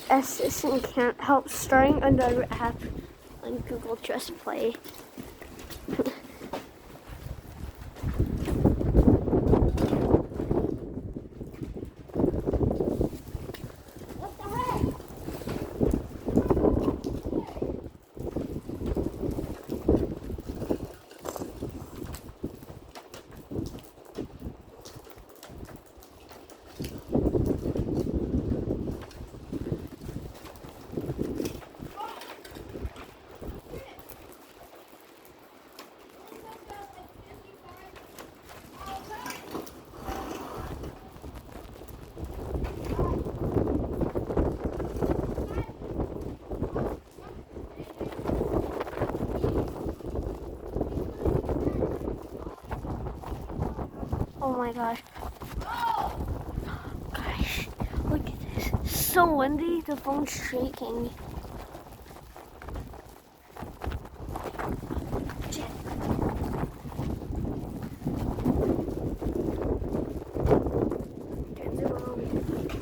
Assistant can't help starting another app on Google Just Play. Oh my gosh. Gosh, look at this. It's so windy, the phone's shaking. Turn it on.